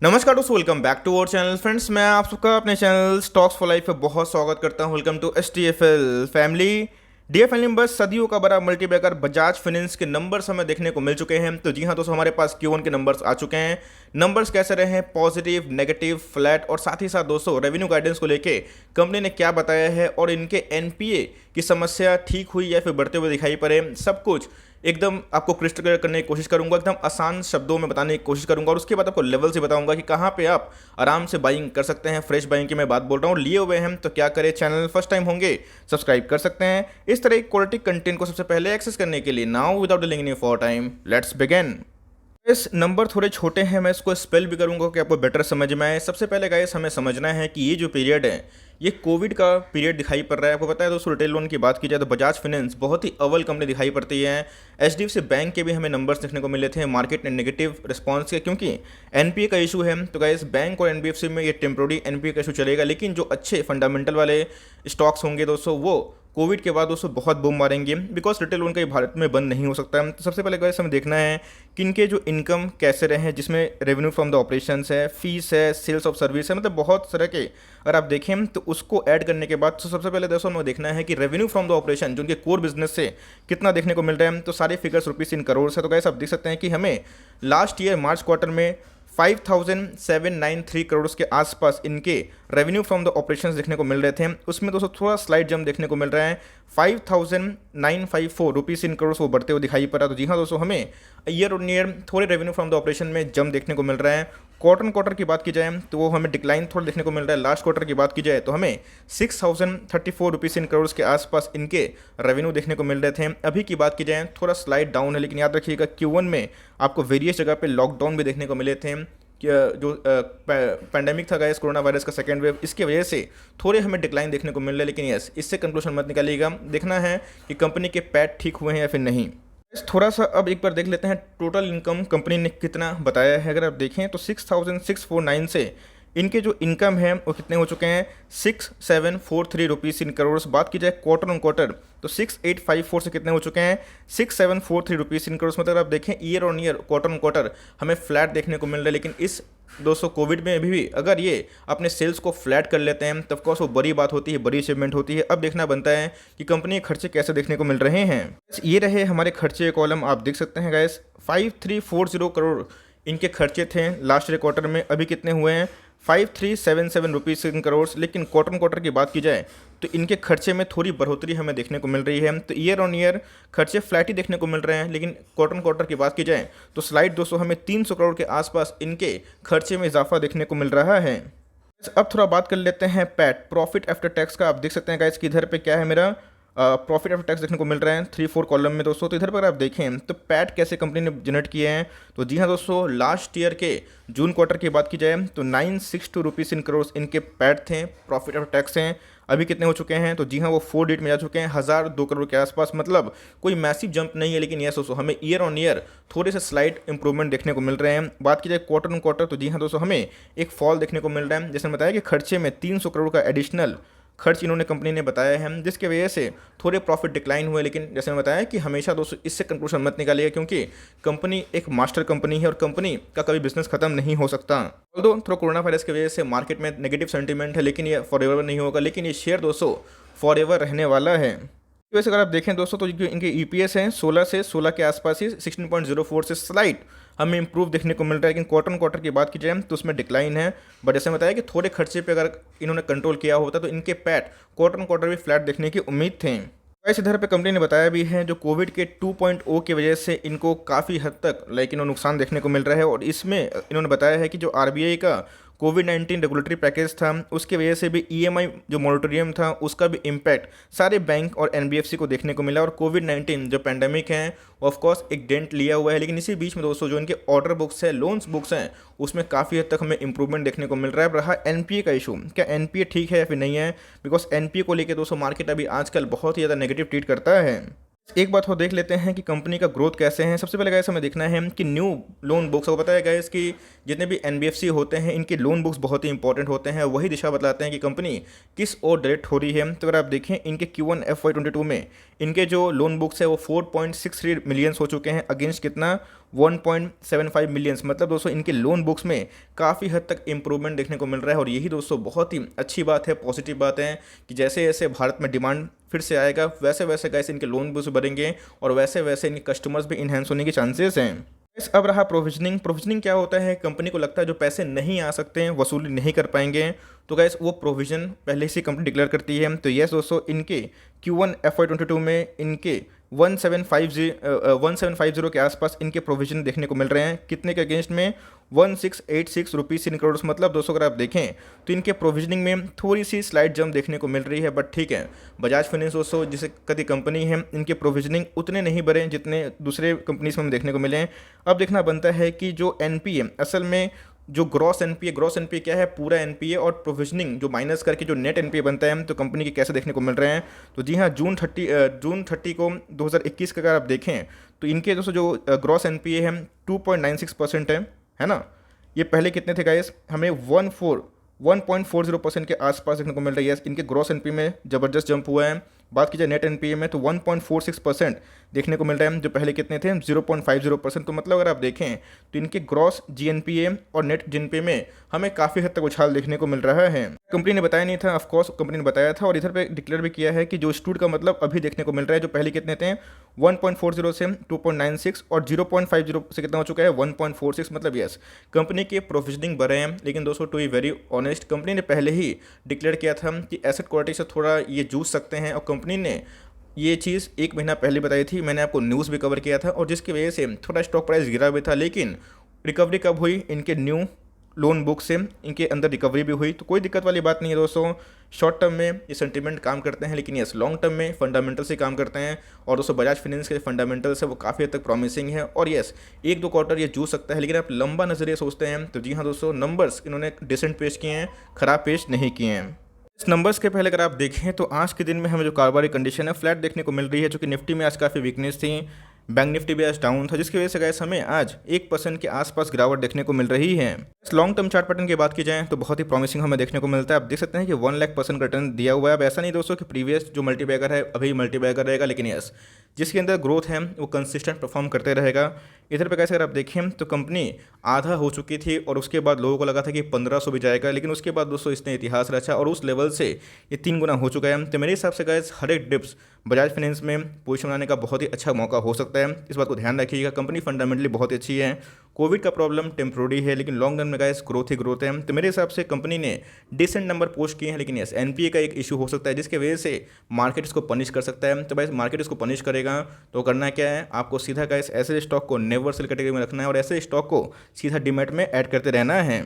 नमस्कार दोस्तों, welcome back to our channel friends. मैं आप सबका अपने चैनल स्टॉक्स फॉर लाइफ पे बहुत स्वागत करता हूं। Welcome to STFL family. DFL numbers सदियों का बड़ा मल्टीबैगर बजाज फाइनेंस के नंबर्स हमें देखने को मिल चुके हैं। तो जी हाँ दोस्तों, हमारे पास Q1 के नंबर्स आ चुके हैं। नंबर्स कैसे रहे हैं, पॉजिटिव, नेगेटिव, फ्लैट, और साथ ही साथ दोस्तों रेवेन्यू गाइडेंस को लेके कंपनी ने क्या बताया है और इनके NPA की समस्या ठीक हुई या फिर बढ़ते हुए दिखाई पड़े, सब कुछ एकदम आपको क्रिस्टल क्लियर करने की कोशिश करूंगा, एकदम आसान शब्दों में बताने की कोशिश करूंगा। और उसके बाद आपको लेवल से बताऊंगा कि कहाँ पे आप आराम से बाइंग कर सकते हैं। फ्रेश बाइंग की मैं बात बोल रहा हूँ। लिए हुए हैं तो क्या करें, चैनल फर्स्ट टाइम होंगे सब्सक्राइब कर सकते हैं। इस तरह क्वालिटी कंटेंट को सबसे पहले एक्सेस करने के लिए now without delaying any for time let's begin. इस नंबर थोड़े छोटे हैं, मैं इसको स्पेल भी करूंगा कि आपको बेटर समझ में आए। सबसे पहले गाइस हमें समझना है कि ये जो पीरियड है ये कोविड का पीरियड दिखाई पड़ रहा है। आपको पता है दोस्तों, रिटेल लोन की बात की जाए तो बजाज फाइनेंस बहुत ही अव्वल कंपनी दिखाई पड़ती है। HDFC बैंक के भी हमें नंबर्स देखने को मिले थे मार्केट ने नेगेटिव रिस्पॉन्स के, क्योंकि NPA का इशू है। तो गाइस बैंक और NBFC में ये टेम्प्रोरी NPA का इशू चलेगा, लेकिन जो अच्छे फंडामेंटल वाले स्टॉक्स होंगे दोस्तों वो कोविड के बाद दोस्तों बहुत बूम मारेंगे, बिकॉज रिटेल लोन का भारत में बंद नहीं हो सकता है। तो सबसे पहले गाइस हमें देखना है कि इनके जो इनकम कैसे रहे हैं, जिसमें रेवेन्यू फ्रॉम द ऑपरेशंस है, फीस है, सेल्स ऑफ सर्विस है, मतलब बहुत तरह के अगर आप देखें तो उसको ऐड करने के बाद तो सबसे पहले दोस्तों हमें देखना है कि रेवेन्यू फ्रॉम द ऑपरेशन जो उनके कोर बिजनेस से कितना देखने को मिल रहा है। तो सारे फिगर्स रुपीस इन करोड़ है। तो गाइस आप देख सकते हैं कि हमें लास्ट ईयर मार्च क्वार्टर में 5793 करोड़ के आसपास इनके रेवेन्यू फ्रॉम द ऑपरेशंस देखने को मिल रहे थे। उसमें दोस्तों थोड़ा स्लाइड जंप देखने को मिल रहा है, 5954 रुपीज़ इन करोड़ वो बढ़ते हुए दिखाई पड़ा। तो जी हाँ दोस्तों, हमें ईयर ऑन ईयर थोड़े रेवेन्यू फ्रॉम द ऑपरेशन में जंप देखने को मिल रहा है। क्वार्टर की बात की जाए तो वो हमें डिक्लाइन थोड़ा देखने को मिल रहा है। लास्ट क्वार्टर की बात की जाए तो हमें 6034 रुपीज़ इन करोड़ के आसपास इनके रेवेन्यू देखने को मिल रहे थे। अभी की बात की जाए थोड़ा स्लाइड डाउन है, लेकिन याद रखिएगा Q1 में आपको वेरियस जगह पे लॉकडाउन भी देखने को मिले थे। जो पैंडेमिक था गाइस, कोरोना वायरस का सेकेंड वेव, इसकी वजह से थोड़े हमें डिक्लाइन देखने को मिल रहा है। लेकिन यस, इससे कंक्लूजन मत निकालिएगा, देखना है कि कंपनी के पैट ठीक हुए हैं या फिर नहीं। थोड़ा सा अब एक बार देख लेते हैं टोटल इनकम कंपनी ने कितना बताया है। अगर आप देखें तो 6649 से इनके जो इनकम है वो कितने हो चुके हैं, 6743 रुपीज़ इन करोड़। बात की जाए क्वार्टर ऑन क्वार्टर तो 6854 से कितने हो चुके हैं, 6743 रुपीज़ इन करोड़। मतलब आप देखें year on year quarter on quarter हमें फ्लैट देखने को मिल रहा है। लेकिन इस दोस्तों कोविड में भी अगर ये अपने सेल्स को फ्लैट कर लेते हैं तब कोर्स वो बड़ी बात होती है, बड़ी अचीवमेंट होती है। अब देखना बनता है कि कंपनी के खर्चे कैसे देखने को मिल रहे हैं। ये रहे हमारे खर्चे कॉलम, आप देख सकते हैं गाइस 5340 करोड़ इनके खर्चे थे लास्ट ईयर क्वार्टर में। अभी कितने हुए हैं, 5377 रुपीज़ इन करोड़। लेकिन क्वार्टर की बात की जाए तो इनके खर्चे में थोड़ी बढ़ोतरी हमें देखने को मिल रही है। तो ईयर ऑन ईयर खर्चे फ्लैट ही देखने को मिल रहे हैं, लेकिन क्वार्टर की बात की जाए तो स्लाइड दोस्तों हमें 300 करोड़ के आसपास इनके खर्चे में इजाफा देखने को मिल रहा है। अब थोड़ा बात कर लेते हैं पैट, प्रॉफिट आफ्टर टैक्स का। आप देख सकते हैं गाइस कि इधर पे क्या है, मेरा प्रॉफिट आफ्टर टैक्स देखने को मिल रहा है 3-4 कॉलम में दोस्तों। तो इधर पर आप देखें तो पैट कैसे कंपनी ने जनरेट किए हैं। तो जी हाँ दोस्तों, लास्ट ईयर के जून क्वार्टर की बात की जाए तो 962 रुपीज़ इन करोड़ इनके पैट थे, प्रॉफिट आफ्टर टैक्स हैं। अभी कितने हो चुके हैं, तो जी हाँ वो 4 डिजिट में जा चुके हैं, 1002 करोड़ के आसपास। मतलब कोई मैसिव जंप नहीं है, लेकिन यस दोस्तों हमें ईयर ऑन ईयर थोड़े से स्लाइट इंप्रूवमेंट देखने को मिल रहे हैं। बात की जाए क्वार्टर ऑन क्वार्टर तो जी हाँ दोस्तों हमें एक फॉल देखने को मिल रहा है। जैसे बताया कि खर्चे में 300 करोड़ का एडिशनल खर्च इन्होंने कंपनी ने बताया है, जिसकी वजह से थोड़े प्रॉफिट डिक्लाइन हुए। लेकिन जैसे मैंने बताया कि हमेशा दोस्तों इससे कंक्लूजन मत निकालिए, क्योंकि कंपनी एक मास्टर कंपनी है और कंपनी का कभी बिजनेस खत्म नहीं हो सकता। ऑल्दो थोड़ा कोरोना वायरस की वजह से मार्केट में नेगेटिव सेंटीमेंट है, लेकिन ये फॉर एवर नहीं होगा। लेकिन ये शेयर दोस्तों फॉर एवर रहने वाला है। वैसे अगर आप देखें दोस्तों तो इनके EPS हैं 16 से 16 के आसपास ही, 16.04 से स्लाइट हमें इंप्रूव देखने को मिल रहा है। लेकिन क्वार्टर की बात की जाए तो उसमें डिक्लाइन है। बट जैसे बताया कि थोड़े खर्चे पे अगर इन्होंने कंट्रोल किया होता तो इनके पैट क्वार्टर भी फ्लैट देखने की उम्मीद थे। वैसे इधर पे कंपनी ने बताया भी है जो कोविड के 2.0 की वजह से इनको काफ़ी हद तक इन्होंने नुकसान देखने को मिल रहा है। और इसमें इन्होंने बताया है कि जो RBI का कोविड-19 रेगुलेटरी पैकेज था उसकी वजह से भी EMI जो मॉनिटोरियम था उसका भी इम्पैक्ट सारे बैंक और NBFC को देखने को मिला। और कोविड-19 जो पैंडेमिक है वो ऑफकोर्स एक डेंट लिया हुआ है। लेकिन इसी बीच में दोस्तों जो इनके ऑर्डर बुक्स है, लोन्स बुक्स हैं, उसमें काफ़ी हद तक हमें इंप्रूवमेंट देखने को मिल रहा है। रहा NPA का इशू, क्या NPA ठीक है या फिर नहीं है, बिकॉज NPA को लेकर दोस्तों मार्केट अभी आजकल बहुत ही ज़्यादा नेगेटिव ट्रीट करता है। एक बात हो देख लेते हैं कि कंपनी का ग्रोथ कैसे है। सबसे पहले गाइस हमें देखना है कि न्यू लोन बुक्स, आपको पता है गाइस कि जितने भी NBFC होते हैं इनके लोन बुक्स बहुत ही इंपॉर्टेंट होते हैं, वही दिशा बतलाते हैं कि कंपनी किस ओर डायरेक्ट हो रही है। तो अगर आप देखें इनके Q1 FY22 में इनके जो लोन बुक्स है वो 4.63 मिलियंस हो चुके हैं, अगेंस्ट कितना 1.75 मिलियंस, मतलब दोस्तों इनके लोन बुक्स में काफ़ी हद तक इम्प्रूवमेंट देखने को मिल रहा है। और यही दोस्तों बहुत ही अच्छी बात है, पॉजिटिव बात है कि जैसे जैसे भारत में डिमांड फिर से आएगा वैसे वैसे गाइस इनके लोन बुक्स बढ़ेंगे और वैसे वैसे इनके कस्टमर्स भी इन्हेंस होने के चांसेस हैं। अब रहा प्रोविजनिंग। प्रोविजनिंग क्या होता है, कंपनी को लगता है जो पैसे नहीं आ सकते हैं, वसूली नहीं कर पाएंगे, तो गैस वो प्रोविजन पहले से कंपनी डिक्लेयर करती है। तो यस दोस्तों, इनके Q1 FY22 में इनके 1750 के आसपास इनके प्रोविजन देखने को मिल रहे हैं। कितने के अगेंस्ट में, 1686 रुपीज़ इन करोड़। मतलब दोस्तों अगर आप देखें तो इनके प्रोविजनिंग में थोड़ी सी स्लाइड जंप देखने को मिल रही है, बट ठीक है। बजाज फाइनेंस दोस्तों जिसे कदी कंपनी है, इनके प्रोविजनिंग उतने नहीं बढ़े जितने दूसरे कंपनीज में देखने को मिले। अब देखना बनता है कि जो NPA असल में जो ग्रॉस एनपीए क्या है, पूरा एनपीए और प्रोविजनिंग जो माइनस करके जो नेट एनपीए बनता है, तो कंपनी के कैसे देखने को मिल रहे हैं। तो जी हाँ, जून 30 को 2021 का अगर आप देखें तो इनके दोस्तों जो ग्रॉस एनपीए है 2.96% है ना। ये पहले कितने थे गाइस, हमें 1.40% के आसपास देखने को मिल रही है। इनके ग्रॉस एनपीए में ज़बरदस्त जंप हुआ है। बात की जाए नेट एनपीए में तो 1.46% देखने को मिल रहा है, जो पहले कितने थे 0.50%। तो मतलब अगर आप देखें तो इनके ग्रॉस जीएनपीए और नेट जीएनपीए में हमें काफ़ी हद तक उछाल देखने को मिल रहा है। कंपनी ने बताया नहीं था, ऑफकोर्स कंपनी ने बताया था और इधर पे डिक्लेयर भी किया है कि जो स्टूड का मतलब अभी देखने को मिल रहा है, जो पहले कितने थे 1.40 से 2.96 और 0.50 से कितना हो चुका है 1.46। मतलब यस, कंपनी के प्रोविजनिंग बढ़े हैं। लेकिन दोस्तों to be very honest, company ने पहले ही डिक्लेयर किया था कि एसेट क्वालिटी से थोड़ा ये जूझ सकते हैं और कंपनी ने ये चीज़ 1 महीना पहले बताई थी। मैंने आपको न्यूज़ भी कवर किया था और जिसकी वजह से थोड़ा स्टॉक प्राइस गिरा भी था। लेकिन रिकवरी कब हुई, इनके न्यू लोन बुक से इनके अंदर रिकवरी भी हुई। तो कोई दिक्कत वाली बात नहीं है दोस्तों। शॉर्ट टर्म में ये सेंटीमेंट काम करते हैं, लेकिन यस लॉन्ग टर्म में फंडामेंटल से काम करते हैं। और दोस्तों बजाज फाइनेंस के फंडामेंटल्स है वो काफ़ी हद तक प्रॉमिसिंग है। और यस 1-2 क्वार्टर ये जूझ सकता है, लेकिन आप लंबा नजरिया सोचते हैं तो जी हाँ दोस्तों, नंबर्स इन्होंने डिसेंट पेश किए हैं, ख़राब पेश नहीं किए हैं। इस नंबर्स के पहले अगर आप देखें तो आज के दिन में हमें जो कारोबारी कंडीशन है फ्लैट देखने को मिल रही है, जो कि निफ्टी में आज काफ़ी वीकनेस थी। बैंक निफ्टी भी आज डाउन था, जिसकी वजह से गैस हमें आज 1% के आसपास गिरावट देखने को मिल रही है। इस लॉन्ग टर्म चार्ट पैटर्न की बात की जाए तो बहुत ही प्रॉमिसिंग हमें देखने को मिलता है। आप देख सकते हैं कि 1,00,000% का रिटर्न दिया हुआ है। अब ऐसा नहीं दोस्तों कि प्रीवियस जो मल्टीबैगर है अभी मल्टीबैगर रहेगा, लेकिन यस जिसके अंदर ग्रोथ है वो कंसिस्टेंट परफॉर्म करते रहेगा। इधर पे कैसे अगर आप देखें तो कंपनी आधा हो चुकी थी और उसके बाद लोगों को लगा था कि 1500 भी जाएगा, लेकिन उसके बाद दोस्तों इसने इतिहास रचा और उस लेवल से ये 3 गुना हो चुका है। तो मेरे हिसाब से गाइस हर एक डिप्स बजाज फाइनेंस में पोजीशन बनाने का बहुत ही अच्छा मौका हो सकता है। इस बात को ध्यान रखिएगा। कंपनी फंडामेंटली बहुत अच्छी है। कोविड का प्रॉब्लम टेम्प्रोरी है, लेकिन लॉन्ग रन में गाइस ग्रोथ ही ग्रोथ है। तो मेरे हिसाब से कंपनी ने डिसेंट नंबर पोस्ट किए हैं, लेकिन यस एनपीए का एक इशू हो सकता है जिसकी वजह से मार्केट इसको पनिश कर सकता है। तो भाई मार्केट इसको पनिश करेगा तो करना क्या है, आपको सीधा गाइस ऐसे स्टॉक को नेवर सेल कैटेगरी में रखना है और ऐसे स्टॉक को सीधा डीमैट में ऐड करते रहना है।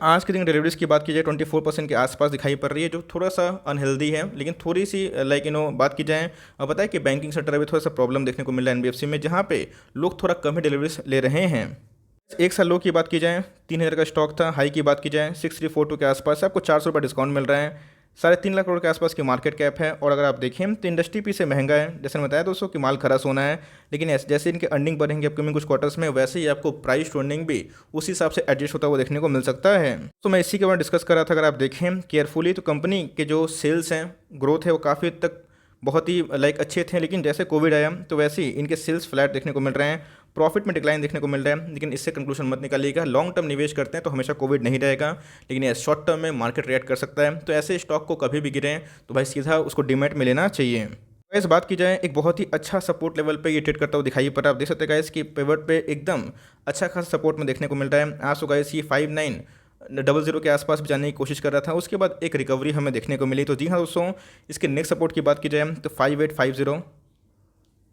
आज के दिन डिलीवरीज की बात की जाए 24% के आसपास दिखाई पड़ रही है, जो थोड़ा सा अनहेल्दी है। लेकिन थोड़ी सी बात की जाए, अब पता है कि बैंकिंग सेक्टर अभी थोड़ा सा प्रॉब्लम देखने को मिल रहा है एनबीएफसी में, जहाँ पे लोग थोड़ा कम ही डिलीवरीज ले रहे हैं। एक साल लो की बात की जाए 3000 का स्टॉक था। हाई की बात की जाए 6342 के आसपास आपको 400 रुपये डिस्काउंट मिल रहा है। 3.5 लाख करोड़ के आसपास की मार्केट कैप है। और अगर आप देखें तो इंडस्ट्री पी से महंगा है। जैसे मैंने बताया दोस्तों कि माल खरा सोना है, लेकिन जैसे इनके अर्निंग बढ़ेंगे अपकमिंग कुछ क्वार्टर्स में, वैसे ही आपको प्राइस टू अर्निंग भी उसी हिसाब से एडजस्ट होता हुआ देखने को मिल सकता है। तो मैं इसी के बारे में डिस्कस कर रहा था। अगर आप देखें केयरफुली तो कंपनी के जो सेल्स हैं, ग्रोथ है, वो काफ़ी हद तक बहुत ही अच्छे थे। लेकिन जैसे कोविड आया तो वैसे ही इनके सेल्स फ्लैट देखने को मिल रहे हैं, प्रॉफिट में डिक्लाइन देखने को मिल रहा है। लेकिन इससे कंक्लूजन मत निकालिएगा। लॉन्ग टर्म निवेश करते हैं तो हमेशा कोविड नहीं रहेगा, लेकिन ये शॉर्ट टर्म में मार्केट रिएक्ट कर सकता है। तो ऐसे स्टॉक को कभी भी गिरें तो भाई सीधा उसको डीमैट में लेना चाहिए। इस बात की जाए एक बहुत ही अच्छा सपोर्ट लेवल पे ये ट्रेड करता हुआ दिखाई पड़ रहा है। आप देख सकते हैं गाइस कि पिवट पे एकदम अच्छा खासा सपोर्ट में देखने को मिल रहा है। आज तो गाइस ये 5900 के आसपास भी जाने की कोशिश कर रहा था, उसके बाद एक रिकवरी हमें देखने को मिली। तो जी हाँ दोस्तों, इसके नेक्स्ट सपोर्ट की बात की जाए तो 5850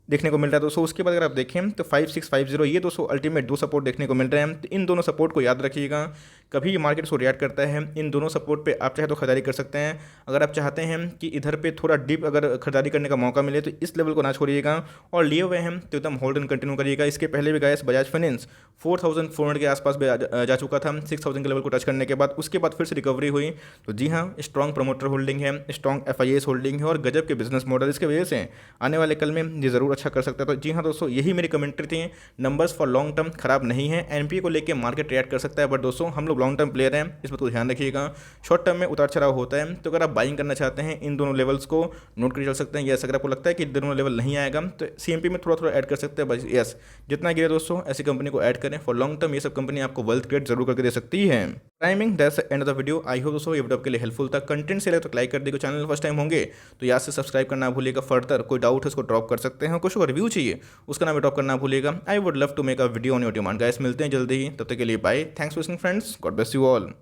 देखने को मिल रहा है दोस्तों। उसके बाद अगर आप देखें तो 5650, ये दोस्तों अल्टीमेट 2 सपोर्ट देखने को मिल रहे हैं। तो इन दोनों सपोर्ट को याद रखिएगा। कभी ये मार्केट को रिएक्ट करता है, इन दोनों सपोर्ट पे आप चाहे तो खरीदारी कर सकते हैं। अगर आप चाहते हैं कि इधर पे थोड़ा डीप अगर खरीदारी करने का मौका मिले तो इस लेवल को ना छोड़िएगा, और लिए हुए हैं तो एकदम होल्ड एंड कंटिन्यू करिएगा। इसके पहले भी गाइस बजाज फाइनेंस 4400 के आसपास भी जा चुका था 6000 के लेवल को टच करने के बाद। उसके बाद फिर से रिकवरी हुई। तो जी हाँ, स्ट्रॉन्ग प्रमोटर होल्डिंग है, स्ट्रॉन्ग FIAs होल्डिंग है और गजब के बिजनेस मॉडल, इसके वजह से आने वाले कल में ये ज़रूर अच्छा कर सकता है। तो जी हाँ दोस्तों, यही मेरी कमेंट्री थी। नंबर्स फॉर लॉन्ग टर्म खराब नहीं है। एनपीए को लेकर मार्केट रिएक्ट कर सकता है, बट दोस्तों हम लोग लॉन्ग टर्म प्लेयर हैं इस बात को ध्यान रखिएगा। शॉर्ट टर्म में उतार चढ़ाव होता है, तो अगर आप बाइंग करना चाहते हैं इन दोनों लेवल्स को नोट करके चल सकते हैं। यस, अगर आपको लगता है कि दोनों लेवल नहीं आएगा तो CMP में थोड़ा थोड़ा ऐड कर सकते हैं, बस यस जितना गिरे दोस्तों ऐसी कंपनी को ऐड करें। फॉर लॉन्ग टर्म ये सब कंपनी आपको वेल्थ क्रिएट जरूर करके दे सकती है। Timing that's end of the video. I hope दोस्तों ये वीडियो आपके लिए हेल्पफुल था। कंटेंट से लगे तो लाइक कर दीजिए, चैनल फर्स्ट टाइम होंगे तो याद से सब्सक्राइब करना भूलिएगा। फर्दर कोई डाउट है उसको ड्रॉप कर सकते हैं, कुछ रिव्यू चाहिए उसका नाम ड्रॉप करना भूलिएगा। I would love to make a video on your demand. Guys मिलते हैं जल्दी ही, तब तक के लिए bye. Thanks for watching friends, God bless you all.